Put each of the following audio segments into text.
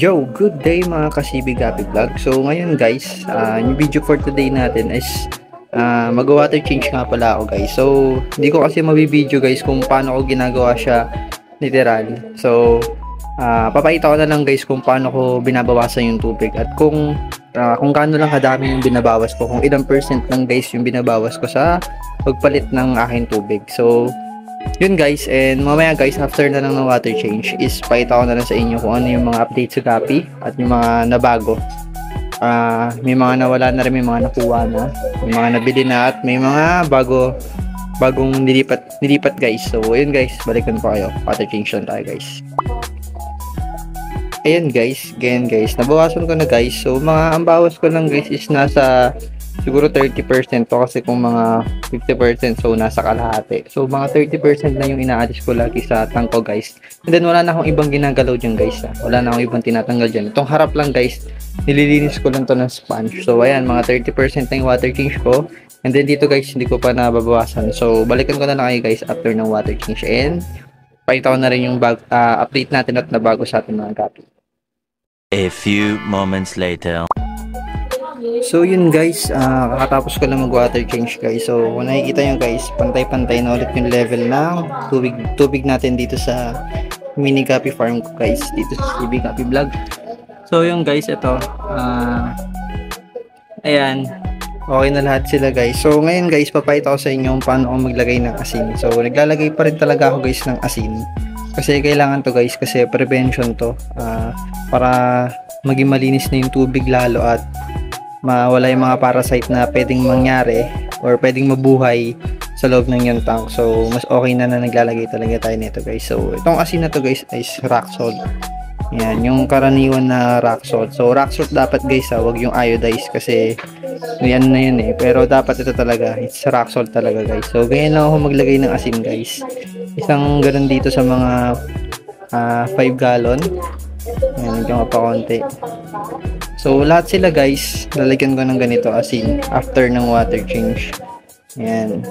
Yo, good day mga kasibig Happy Vlog. So ngayon guys, yung video for today natin is mag-water change nga pala ako guys. So hindi ko kasi mabibideo guys kung paano ko ginagawa siya literal. So papakita ko na lang guys kung paano ko binabawasan yung tubig at kung gaano lang kadami yung binabawas ko, kung ilang percent lang guys yung binabawas ko sa pagpalit ng aking tubig. So yun guys, and mamaya guys after na lang ng water change is pakita ko na lang sa inyo kung ano yung mga updates sa Gapi at yung mga nabago. May mga nawala na rin, may mga nakuha na, may mga nabili na at may mga bagong nilipat guys. So yun guys, balikan ko kayo, water change lang tayo guys. Ayan guys, ganyan guys, nabawasan ko na guys. So ang bawas ko lang guys is nasa siguro 30% to, kasi kung mga 50% so nasa kalahati. So mga 30% na yung inaalis ko lagi sa tank ko guys. And then wala na akong ibang ginagalaw dyan guys. Wala na akong ibang tinatanggal dyan. Itong harap lang guys, nililinis ko lang to ng sponge. So ayan, mga 30% na yung water change ko. And then dito guys, hindi ko pa nababawasan. So balikan ko na lang kayo guys after ng water change. And pakita ko na rin yung update natin at nabago sa ating mga Gapi. A few moments later. So yun guys, kakatapos ko lang mag water change guys. So kung nakikita nyo guys, pantay-pantay na ulit yung level ng tubig natin dito sa mini Gapi farm ko guys, dito sa CB Gapi Vlog. So yun guys, ito ayan, okay na lahat sila guys. So ngayon guys, papakita ko sa inyo kung paano ako maglagay ng asin. So naglalagay pa rin talaga ako guys ng asin, kasi kailangan to guys, kasi prevention to, para maging malinis na yung tubig lalo at mawala yung mga parasite na pwedeng mangyari or pwedeng mabuhay sa loob ng yung tank. So mas okay na naglalagay talaga tayo nito guys. So itong asin na to guys is rock salt. Yan, yung karaniwan na rock salt. So rock salt dapat guys, wag yung iodized, kasi yan na yun pero dapat ito talaga, it's rock salt talaga guys. So ganyan lang ako maglagay ng asin guys. Isang ganun dito sa mga 5 gallon. Yan, medyo pa konti. So lahat sila guys, lalagyan ko ng ganito asin after ng water change. Ayan,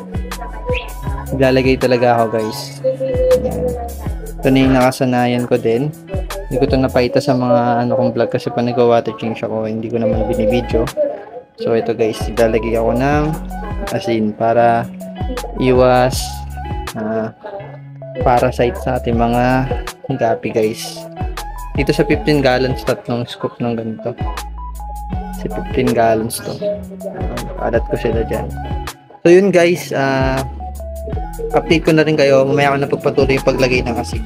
naglalagay talaga ako guys. Ayan. Ito na yung nakasanayan ko din. Hindi ko ito napakita sa mga kong vlog, kasi pa nag-water change ako, hindi ko naman binibideo. So ito guys, naglalagay ako ng asin para iwas parasite sa ating mga Gapi guys. Dito sa 15 gallons, tatlong scoop ng ganito. Kasi 15 gallons to. Alat ko sila dyan. So yun guys, update ko na rin kayo. Mamaya ako na pagpatuloy yung paglagay ng asin.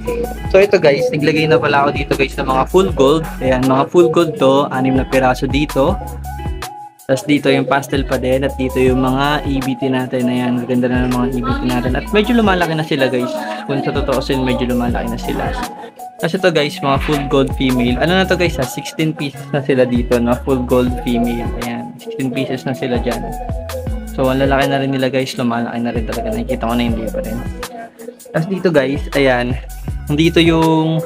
So ito guys, naglagay na pala ako dito guys ng mga full gold. Ayan, mga full gold to. 6 na piraso dito. Tapos dito yung pastel pa din. At dito yung mga EBT natin. Ayan, ganda na ng mga EBT natin. At medyo lumalaki na sila guys. Kung sa totoo sin, medyo lumalaki na sila. Kasi to guys, mga full gold female. Ano na to guys 16 pieces na sila dito, na full gold female. Ayan, 16 pieces na sila dyan. So ang lalaki na rin nila guys, lumalaki na rin talaga. Nakikita ko na hindi pa rin. Tapos dito guys, ayan, dito yung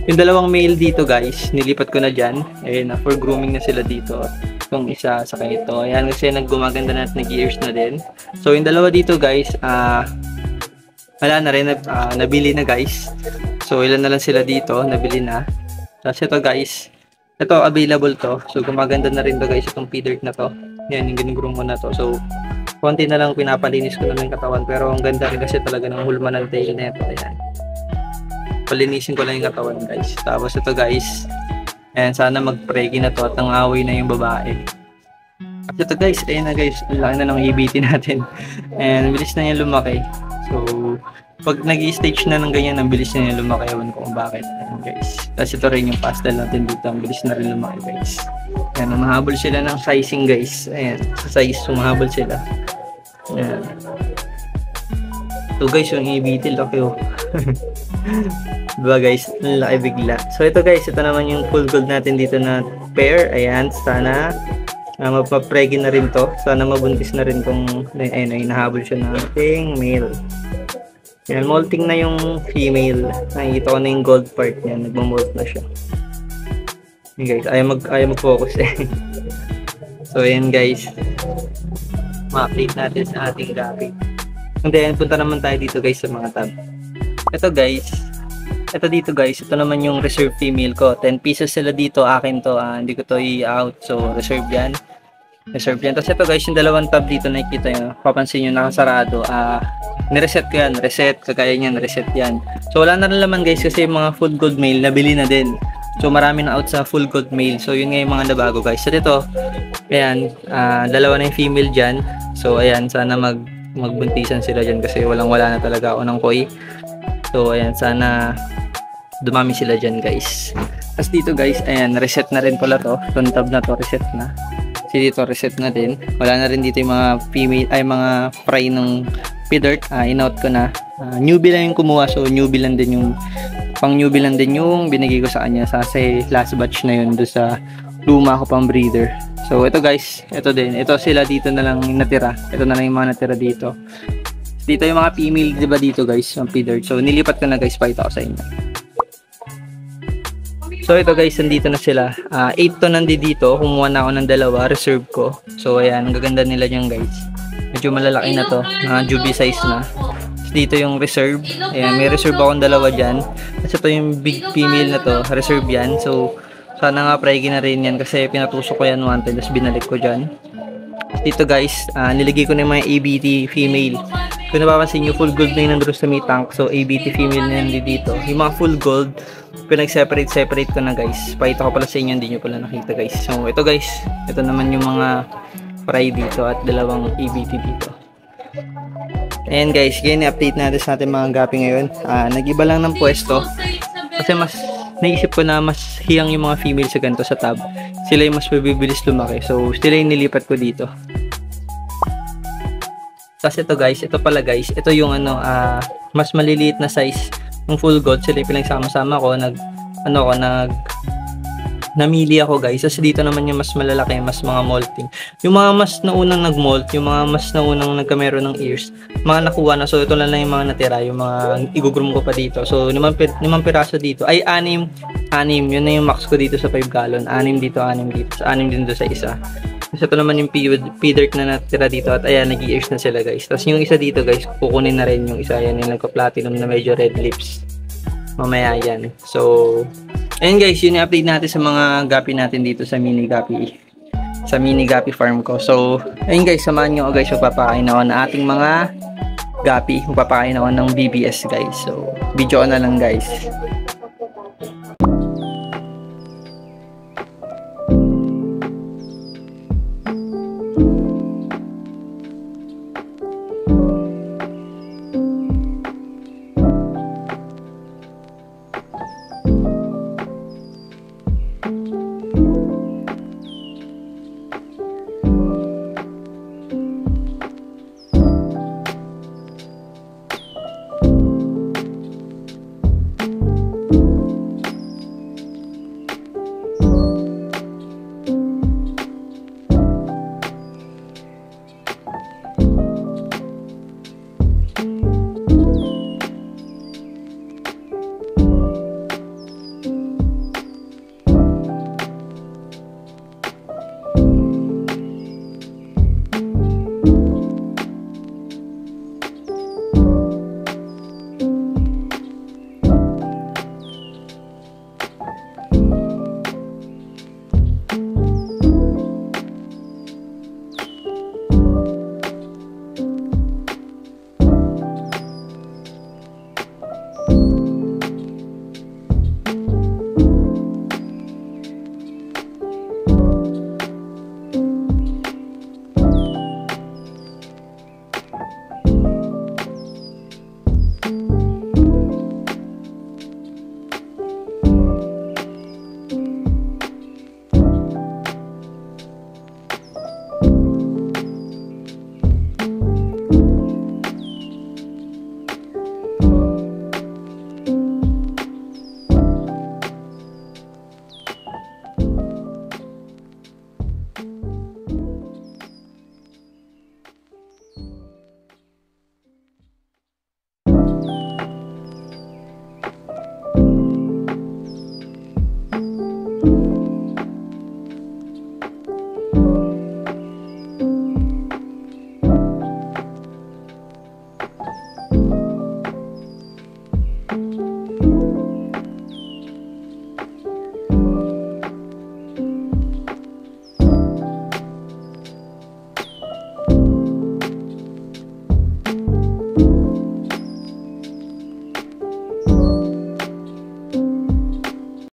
dalawang male dito guys, nilipat ko na dyan. Ayan, for grooming na sila dito. Yung isa sa ito, ayan, kasi naggumaganda na at nag-ears na din. So yung dalawa dito guys, wala na rin, nabili na guys. So ilan na lang sila dito, nabili na. Tapos ito guys, ito available to. So gumaganda na rin to guys, itong feeder na to. Yan, yung ginugroom mo na to. So konti na lang pinapalinis ko na ng katawan, pero ang ganda rin kasi talaga ng hulma ng tail na ito. Ayan, palinisin ko lang yung katawan guys. Tapos ito guys, ayan, sana mag-preggy na to at nang-away na yung babae. At ito guys, ayan na guys, laki na ng EBT natin. And bilis na yan lumaki. So pag nag-i-stage na ng ganyan, ang bilis na yung lumaki. Ewan ko kung bakit. Ayan guys. Tapos ito rin yung pastel natin dito. Ang bilis na rin lumaki guys. Ayan, mahabol sila ng sizing guys. Ayan, sa size, sumahabol sila. Ayan. So guys, yung EBT, laki oh. Diba guys, laki bigla. So ito guys, ito naman yung full gold natin dito na pair. Ayan, sana mapapregi na rin to. Sana mabuntis na rin kung ayun, nahabol siya ng ating male. Yan, molting na yung female. Nakikita ko na yung gold part niya. Nagmamolt na siya. Yan guys, ayaw mag-focus eh. So yan guys, ma-update natin sa ating Gapi. And then, punta naman tayo dito guys sa mga tab. Ito guys, ito dito guys, ito naman yung reserve female ko. 10 pieces sila dito, akin to. Hindi ko to i-out. So, reserve yan. Reserve yan. Tapos ito guys, yung dalawang tab dito nakikita nyo. Papansin nyo, nakasarado. Nireset ko yan. Reset. Kagaya nyan. Reset yan. So, wala na rin laman guys kasi yung mga full gold male, nabili na din. So, marami na out sa full gold male. So, yun nga yung mga nabago guys. So, dito, ayan, dalawa na yung female dyan. So, ayan, sana magbuntisan sila dyan kasi walang-wala na talaga ako ng koi. So, ayan, sana dumami sila dyan, guys. Tapos dito, guys, ayan, reset na rin pala to. Itong tab na to, reset na. Kasi dito, reset na din. Wala na rin dito yung mga female, mga fry ng feeder. In-out ko na. Newbie lang yung kumuha. So, newbie lang din yung, pang newbie lang din yung binigay ko sa kanya. Kasi last batch na yun doon sa luma ko pang breeder. So, ito guys, ito din. Ito sila dito na lang natira. Ito na lang yung mga natira dito. Dito yung mga female, di ba dito guys, yung feeder. So, nilipat ko na guys, pakita ko sa inyo. So, ito guys, nandito na sila. 8 to nandito. Kumuha na ako ng dalawa, reserve ko. So, ayan, ang gaganda nila dyan guys. Medyo malalaki na to. Juby size na. Dito yung reserve. Ayan, may reserve akong dalawa dyan. Kasi ito yung big female na to, reserve yan. So, sana nga pregi na rin yan kasi pinatusok ko yan one time, tapos binalik ko dyan. Dito guys, niligay ko na yung mga ABT female. Kung napapansin nyo, full gold na yung nandun sa may tank. So, ABT female na yun dito. Yung mga full gold, pinag-separate ko na guys. Pakita ko pala sa inyo, hindi nyo pala nakita guys. So, ito guys, ito naman yung mga fry dito at dalawang ABT dito. Ayan guys, ngayon i-update natin sa ating mga gapi ngayon. Nag-iba lang ng pwesto. Kasi mas, naisip ko na mas hiyang yung mga female sa ganito sa tab. Sila yung mas mabibilis lumaki. So, sila yung nilipat ko dito. Tapos ito guys, ito pala guys, ito yung mas maliliit na size ng full gold. Sila yung pinagsama-sama ko, namili ako guys. Kasi dito naman yung mas malalaki, mas mga molting. Yung mga mas naunang nag-molt, yung mga mas naunang nagkamero ng ears, mga nakuha na. So ito lang yung mga natira, yung mga igugroom ko pa dito. So 5 piraso dito, ay 6, yun na yung max ko dito sa 5 gallon. 6 dito, 6 dito, 6 din doon sa isa. Kasi ito naman yung feeder na natira dito at ayan, nag-ears na sila guys. Tapos yung isa dito guys, kukunin na rin yung isa, yan yung nagka-platinum na medyo red lips. Mamaya yan. So, ayun guys, yun yung update natin sa mga gapi natin dito sa mini gapi farm ko. So, ayun guys, samahan nyo ako guys, magpapakain ako ng ating mga gapi. Magpapakain ako ng BBS guys. So, video ko na lang guys.